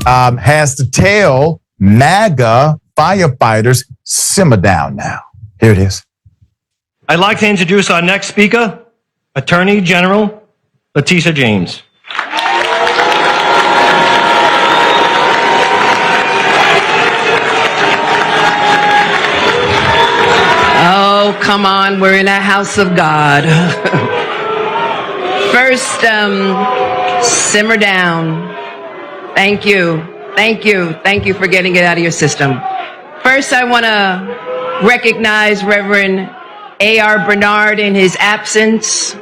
has to tell MAGA firefighters, simmer down now. Here it is. I'd like to introduce our next speaker, Attorney General Letitia James. Oh, come on, we're in a house of God. First, simmer down. Thank you. Thank you. Thank you for getting it out of your system. First, I want to recognize Reverend A.R. Bernard in his absence.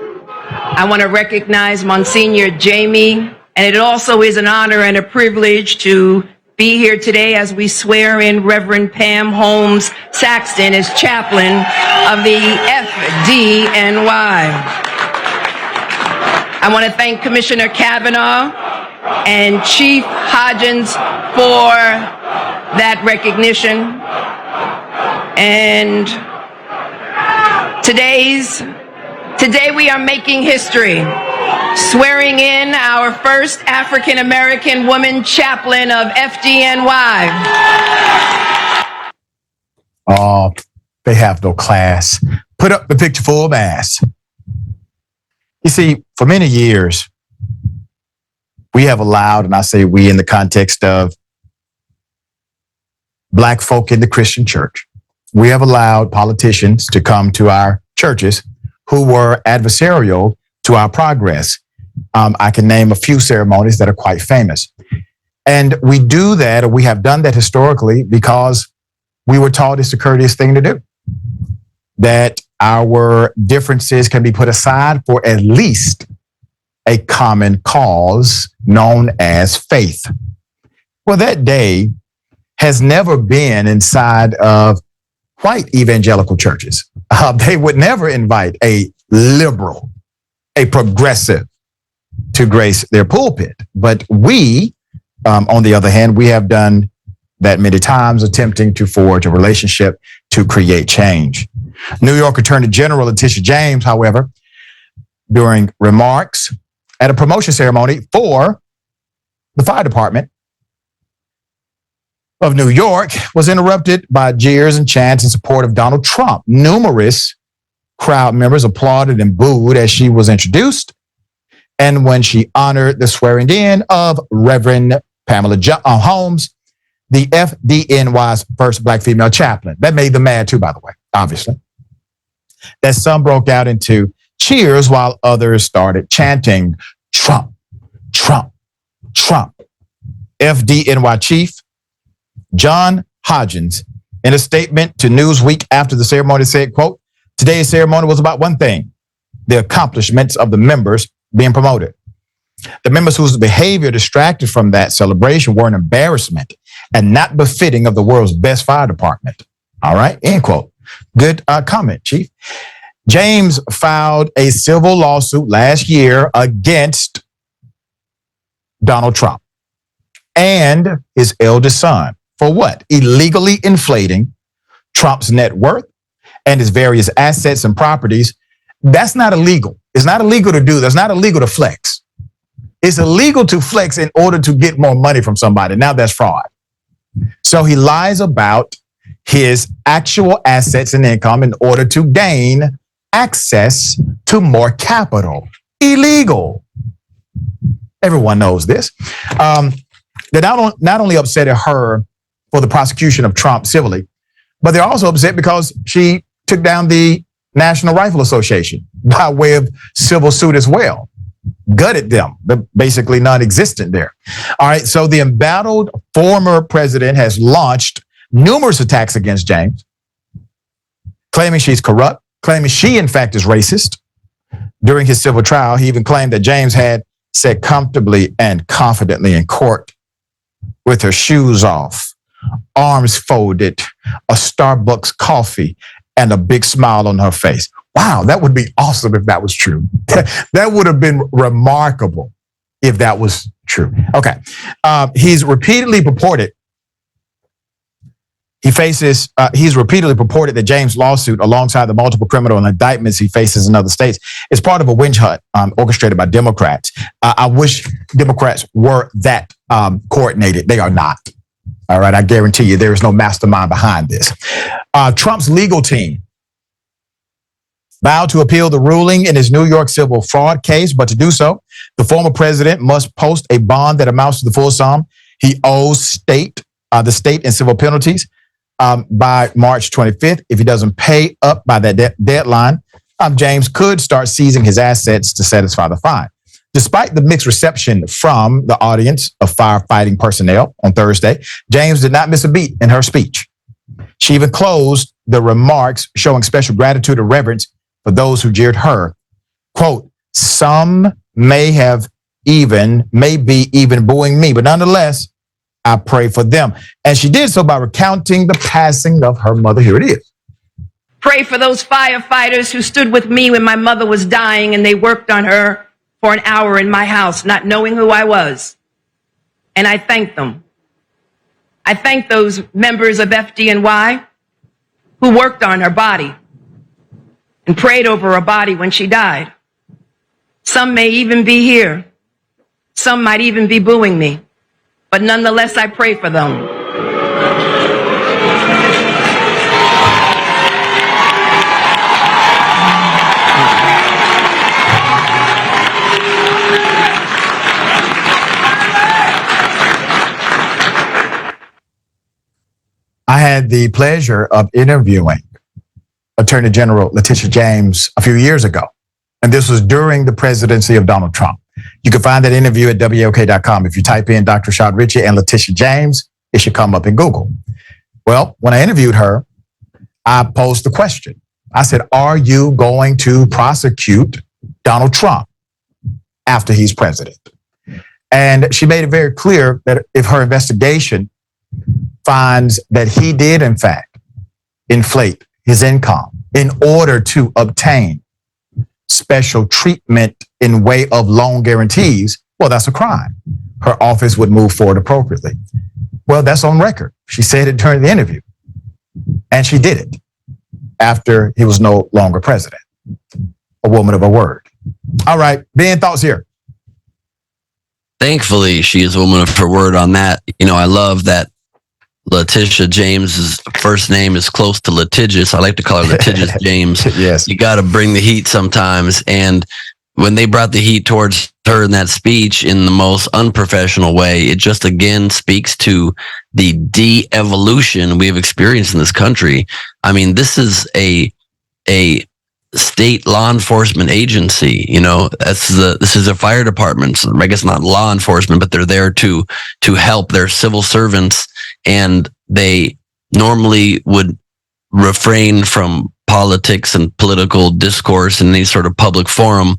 I want to recognize Monsignor Jamie, and it also is an honor and a privilege to be here today as we swear in Reverend Pam Holmes Saxton as chaplain of the FDNY. I want to thank Commissioner Kavanaugh and Chief Hodgins for that recognition. And today we are making history, swearing in our first African-American woman chaplain of FDNY. Oh, they have no class. Put up the picture full mass. You see, for many years, we have allowed, and I say we in the context of Black folk in the Christian church, we have allowed politicians to come to our churches who were adversarial to our progress. I can name a few ceremonies that are quite famous. And we do that, or we have done that historically, because we were taught it's the courteous thing to do. That our differences can be put aside for at least a common cause known as faith. Well, that day has never been inside of white evangelical churches. They would never invite a liberal, a progressive to grace their pulpit. But we, on the other hand, we have done that many times, attempting to forge a relationship to create change. New York Attorney General Letitia James, however, during remarks at a promotion ceremony for the fire department of New York, was interrupted by jeers and chants in support of Donald Trump. Numerous crowd members applauded and booed as she was introduced, and when she honored the swearing in of Reverend Pamela Holmes, the FDNY's first Black female chaplain. That made them mad too, by the way, obviously. That some broke out into cheers while others started chanting, Trump, Trump, Trump. FDNY Chief John Hodgins, in a statement to Newsweek after the ceremony, said, quote, "Today's ceremony was about one thing, the accomplishments of the members being promoted. The members whose behavior distracted from that celebration were an embarrassment and not befitting of the world's best fire department." All right, end quote. Good comment, Chief. James filed a civil lawsuit last year against Donald Trump and his eldest son for what? Illegally inflating Trump's net worth and his various assets and properties. That's not illegal. It's not illegal to do. That's not illegal to flex. It's illegal to flex in order to get more money from somebody. Now that's fraud. So he lies about his actual assets and income in order to gain access to more capital. Illegal. Everyone knows this. They not only upset her for the prosecution of Trump civilly, but they're also upset because she took down the National Rifle Association by way of civil suit as well. Gutted them. They're basically non-existent there. All right, so the embattled former president has launched numerous attacks against James, claiming she's corrupt, claiming she, in fact, is racist. During his civil trial, he even claimed that James had sat comfortably and confidently in court with her shoes off, arms folded, a Starbucks coffee, and a big smile on her face. Wow, that would be awesome if that was true. That would have been remarkable if that was true. Okay. He's repeatedly purported He's repeatedly purported that James' lawsuit, alongside the multiple criminal indictments he faces in other states, is part of a witch hunt orchestrated by Democrats. I wish Democrats were that coordinated. They are not. All right, I guarantee you there is no mastermind behind this. Trump's legal team vowed to appeal the ruling in his New York civil fraud case, but to do so, the former president must post a bond that amounts to the full sum he owes the state and civil penalties by March 25th. If he doesn't pay up by that deadline, James could start seizing his assets to satisfy the fine. Despite the mixed reception from the audience of firefighting personnel on Thursday, James did not miss a beat in her speech. She even closed the remarks showing special gratitude and reverence for those who jeered her. Quote, some may be even booing me, but nonetheless, I pray for them. And she did so by recounting the passing of her mother. Here it is. Pray for those firefighters who stood with me when my mother was dying and they worked on her for an hour in my house, not knowing who I was. And I thank them. I thank those members of FDNY who worked on her body and prayed over her body when she died. Some may even be here. Some might even be booing me. But nonetheless, I pray for them. I had the pleasure of interviewing Attorney General Letitia James a few years ago, and this was during the presidency of Donald Trump. You can find that interview at WOK.com. If you type in Dr. 𝗙𝗢𝗟𝗟𝗢𝗪 and Letitia James, it should come up in Google. Well, when I interviewed her, I posed the question. I said, are you going to prosecute Donald Trump after he's president? And she made it very clear that if her investigation finds that he did, in fact, inflate his income in order to obtain special treatment in way of loan guarantees, well, that's a crime. Her office would move forward appropriately. Well, that's on record. She said it during the interview. And she did it after he was no longer president. A woman of her word. All right, Ben, thoughts here? Thankfully, she is a woman of her word on that. You know, I love that Letitia James's first name is close to litigious. I like to call her Litigious James. Yes. You got to bring the heat sometimes. And when they brought the heat towards her in that speech in the most unprofessional way, it just again speaks to the de-evolution we have experienced in this country. I mean, this is a state law enforcement agency. You know, this is a fire department. So I guess not law enforcement, but they're there to help their civil servants. And they normally would refrain from politics and political discourse in any sort of public forum.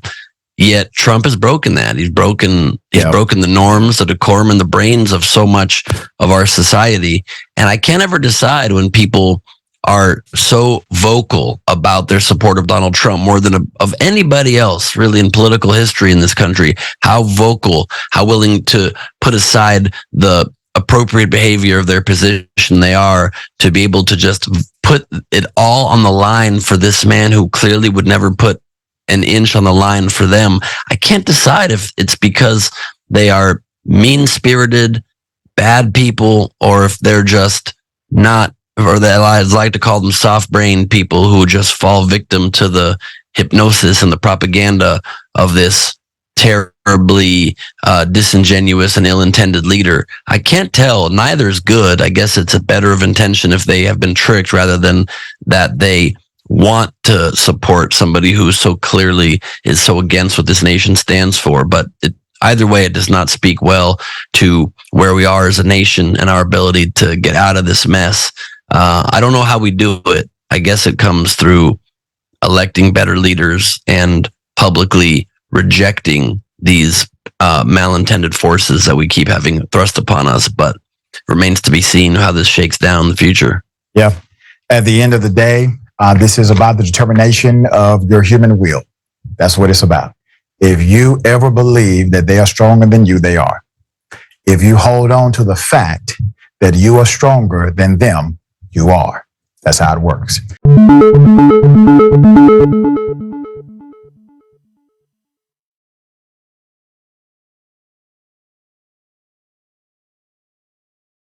Yet Trump has broken that. He's broken the norms, the decorum, and the brains of so much of our society. And I can't ever decide when people are so vocal about their support of Donald Trump more than of anybody else really in political history in this country. How vocal, how willing to put aside the appropriate behavior of their position they are to be able to just put it all on the line for this man who clearly would never put an inch on the line for them. I can't decide if it's because they are mean-spirited, bad people, or if they're just not, or that I like to call them soft-brained people who just fall victim to the hypnosis and the propaganda of this terribly disingenuous and ill-intended leader. I can't tell. Neither is good. I guess it's a better of intention if they have been tricked rather than that they want to support somebody who so clearly is so against what this nation stands for. But either way, it does not speak well to where we are as a nation and our ability to get out of this mess. I don't know how we do it. I guess it comes through electing better leaders and publicly rejecting these malintended forces that we keep having thrust upon us, but remains to be seen how this shakes down in the future. Yeah. At the end of the day, this is about the determination of your human will. That's what it's about. If you ever believe that they are stronger than you, they are. If you hold on to the fact that you are stronger than them, you are. That's how it works.